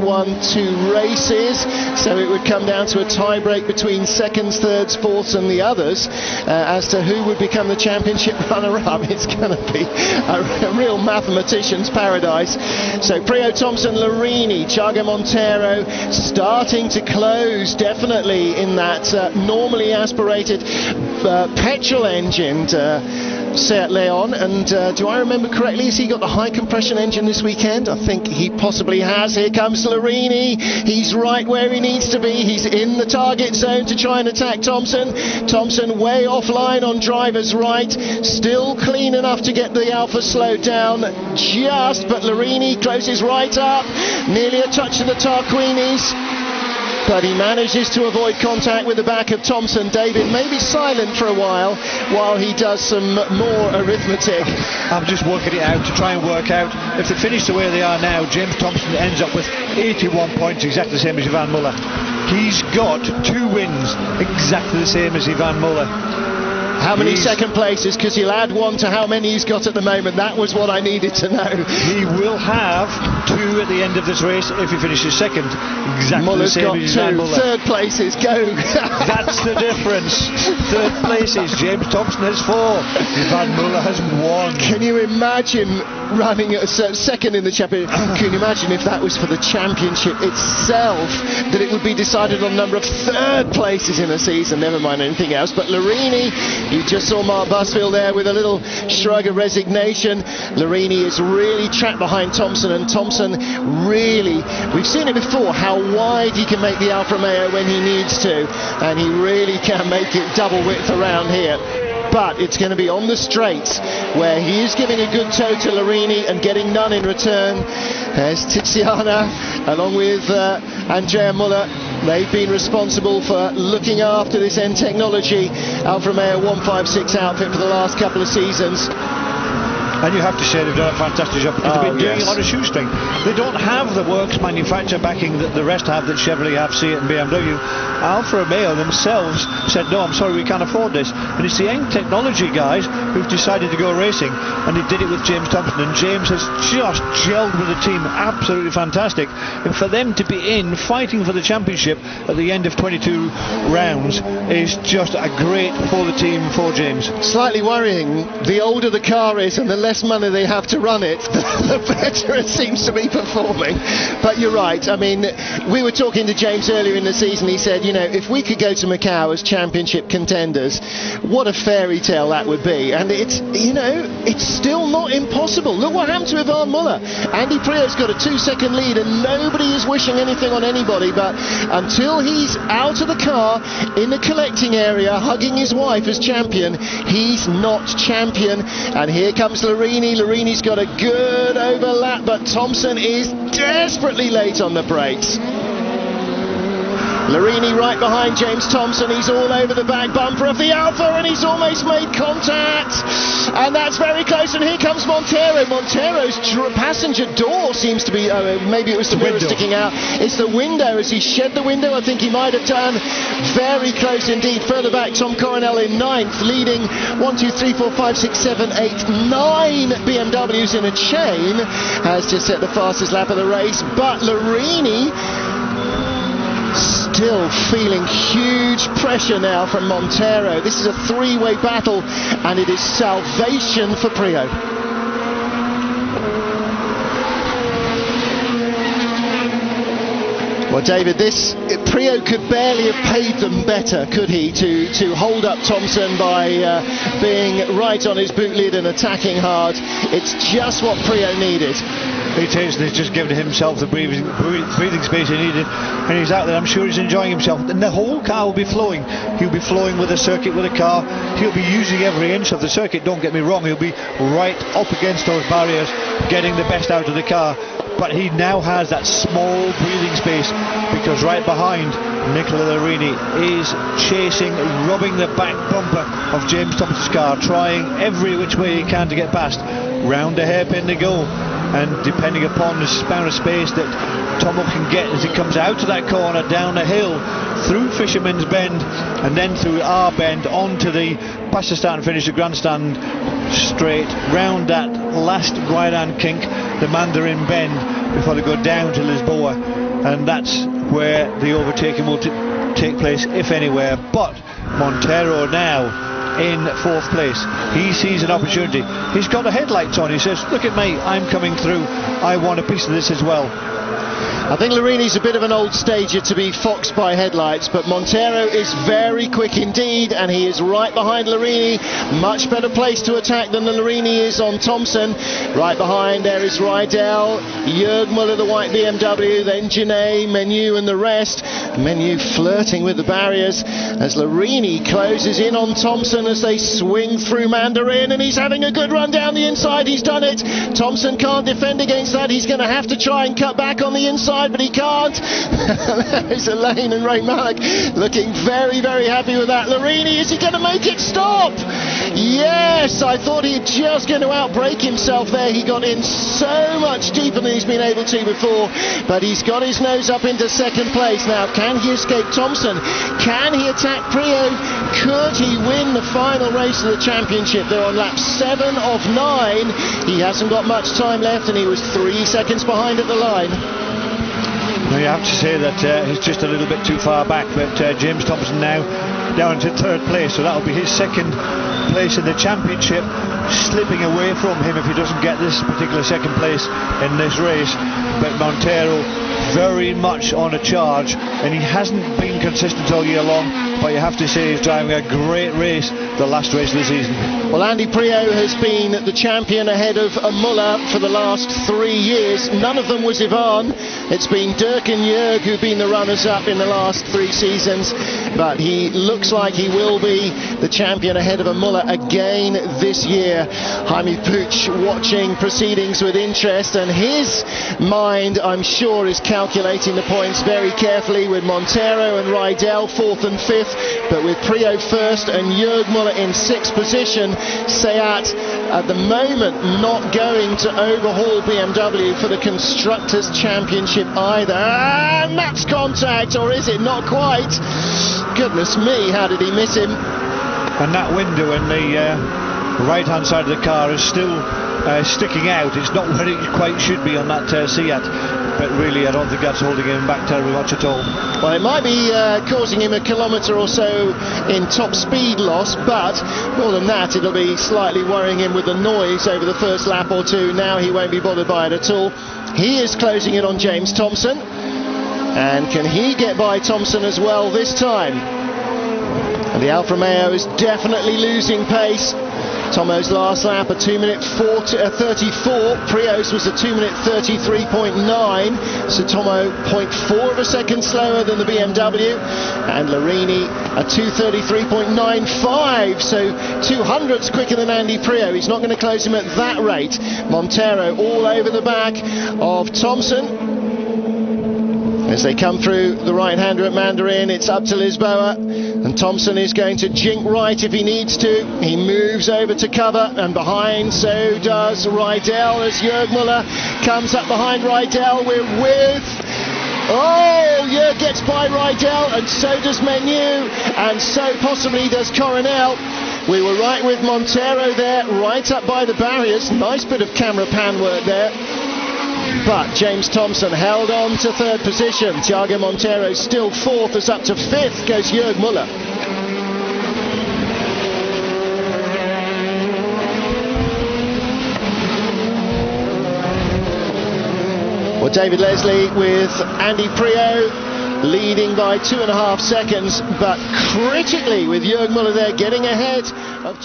won 2 races, so it would come down to a tie-break between seconds, thirds, fourths and the others as to who would become the championship runner-up. It's going to be a real mathematician's paradise. So Prio, Thompson, Larini, Thiago Monteiro starting to close definitely in that normally aspirated petrol-engined Seat Leon, and do I remember correctly, has he got the high compression engine this weekend? I think he possibly has. Here comes Larini, he's right where he needs to be, he's in the target zone to try and attack Thompson. Thompson way offline on driver's right, still clean enough to get the Alfa slowed down just, but Larini closes right up, nearly a touch of the Tarquinis, but he manages to avoid contact with the back of Thompson. David may be silent for a while he does some more arithmetic. I'm just working it out to try and work out if they finish the way they are now, James Thompson ends up with 81 points, exactly the same as Ivan Muller. He's got 2 wins, exactly the same as Ivan Muller. How many second places? Because he'll add 1 to how many he's got at the moment. That was what I needed to know. He will have 2 at the end of this race if he finishes second. Exactly Muller's the same got as 2. Muller. Third places, go. That's the difference. Third places, James Thompson has 4. Ivan Muller has 1. Can you imagine running at a second in the championship? Can you imagine if that was for the championship itself, that it would be decided on number of third places in a season, never mind anything else. But Larini, you just saw Mark Busfield there with a little shrug of resignation. Larini is really trapped behind Thompson, and Thompson really, we've seen it before, how wide he can make the Alfa Romeo when he needs to, and he really can make it double width around here. But it's going to be on the straights where he is giving a good tow to Larini and getting none in return. There's Tiziana along with Andrea Muller. They've been responsible for looking after this N Technology Alfa Romeo 156 outfit for the last couple of seasons. And you have to say they've done a fantastic job, because they've been doing it on a shoestring. They don't have the works manufacturer backing that the rest have, that Chevrolet have, Seat and BMW. Alfa Romeo themselves said, no, I'm sorry, we can't afford this. And it's the N Technology guys who've decided to go racing, and they did it with James Thompson, and James has just gelled with the team, absolutely fantastic. And for them to be in, fighting for the championship at the end of 22 rounds is just a great for the team, for James. Slightly worrying, the older the car is and the less money they have to run it, the better it seems to be performing. But you're right, I mean, we were talking to James earlier in the season. He said, you know, if we could go to Macau as championship contenders, what a fairy tale that would be. And it's, you know, it's still not impossible. Look what happened to Ivan Muller. Andy Prio's got a 2-second lead, and nobody is wishing anything on anybody, but until he's out of the car in the collecting area hugging his wife as champion, he's not champion. And here comes Larini. Larini's got a good overlap, but Thompson is desperately late on the brakes. Larini right behind James Thompson. He's all over the back bumper of the Alfa, and he's almost made contact, and that's very close. And here comes Monteiro. Monteiro's passenger door seems to be, maybe it was the mirror sticking out. It's the window. As he shed the window, I think he might have done. Very close indeed. Further back, Tom Coronel in 9th, leading 1, 2, 3, 4, 5, 6, 7, 8, 9 BMWs in a chain. Has just set the fastest lap of the race, but Larini still feeling huge pressure now from Monteiro. This is a 3-way battle, and it is salvation for Prio. Well, David, Prio could barely have paid them better, could he, to hold up Thompson by being right on his boot lid and attacking hard. It's just what Prio needed. It is, and he's just given himself the breathing space he needed, and he's out there. I'm sure he's enjoying himself, and the whole car will be flowing. He'll be flowing with the circuit, with the car. He'll be using every inch of the circuit, don't get me wrong. He'll be right up against those barriers, getting the best out of the car. But he now has that small breathing space, because right behind, Nicola Larini is chasing, rubbing the back bumper of James Thompson's car, trying every which way he can to get past. Round a hairpin to go, and depending upon the amount of space that Tomo can get as he comes out of that corner, down the hill, through Fisherman's Bend, and then through our bend onto the past the start and finish the grandstand straight, round that last right hand kink, the Mandarin Bend, before they go down to Lisboa. and that's where the overtaking will take place, if anywhere. But Monteiro now in 4th place. He sees an opportunity. He's got the headlights on. He says, look at me, I'm coming through. I want a piece of this as well. I think Larini's a bit of an old stager to be foxed by headlights, but Monteiro is very quick indeed, and he is right behind Larini. Much better place to attack than the Larini is on Thompson. Right behind there is Rydell, Jörg Müller, the white BMW, then Genet, Menu and the rest. Menu flirting with the barriers as Larini closes in on Thompson as they swing through Mandarin, and he's having a good run down the inside. He's done it. Thompson can't defend against that. He's going to have to try and cut back on the inside, but he can't. There's Elaine and Ray Malek looking very, very happy with that. Larini, is he going to make it stop? Yes, I thought he'd just going to outbrake himself there. He got in so much deeper than he's been able to before, but he's got his nose up into 2nd place. Now, can he escape Thompson? Can he attack Prio? Could he win the final race of the championship? They're on lap 7 of 9. He hasn't got much time left, and he was 3 seconds behind at the line. Well, you have to say that he's just a little bit too far back, but James Thompson now down to 3rd place, so that'll be his 2nd place in the championship, slipping away from him if he doesn't get this particular 2nd place in this race. But Monteiro very much on a charge, and he hasn't been consistent all year long, but you have to say he's driving a great race, the last race of the season. Well, Andy Prio has been the champion ahead of Müller for the last 3 years. None of them was Ivan. It's been Dirk and Jörg who've been the runners-up in the last 3 seasons, but he looks like he will be the champion ahead of Müller again this year. Jaime Puig watching proceedings with interest, and his mind, I'm sure, is calculating the points very carefully, with Monteiro and Rydell 4th and 5th, but with Prio 1st and Jörg Müller in 6th position. Seat at the moment not going to overhaul BMW for the Constructors' Championship either. And that's contact, or is it not quite? Goodness me, how did he miss him? And that window in the right hand side of the car is still sticking out. It's not where it quite should be on that Seat, but really I don't think that's holding him back terribly much at all. Well, it might be causing him a kilometre or so in top speed loss, but more than that, it'll be slightly worrying him with the noise over the first lap or two. Now he won't be bothered by it at all. He is closing in on James Thompson, and can he get by Thompson as well this time? And the Alfa Romeo is definitely losing pace. Tomo's last lap, a 2-minute 34. Prio's was a 2-minute 33.9. So Tomo 0.4 of a second slower than the BMW. And Larini a 2:33.95. So 200ths quicker than Andy Prio. He's not going to close him at that rate. Monteiro all over the back of Thompson. As they come through the right-hander at Mandarin, it's up to Lisboa, and Thompson is going to jink right if he needs to. He moves over to cover, and behind, so does Rydell as Jörg Müller comes up behind Rydell. We're with... Oh, Jörg gets by Rydell, and so does Menu, and so possibly does Coronel. We were right with Monteiro there, right up by the barriers. Nice bit of camera pan work there. But James Thompson held on to 3rd position. Thiago Monteiro still 4th, as up to 5th goes Jörg Müller. Well, David Leslie with Andy Prio leading by 2.5 seconds, but critically with Jörg Müller there getting ahead of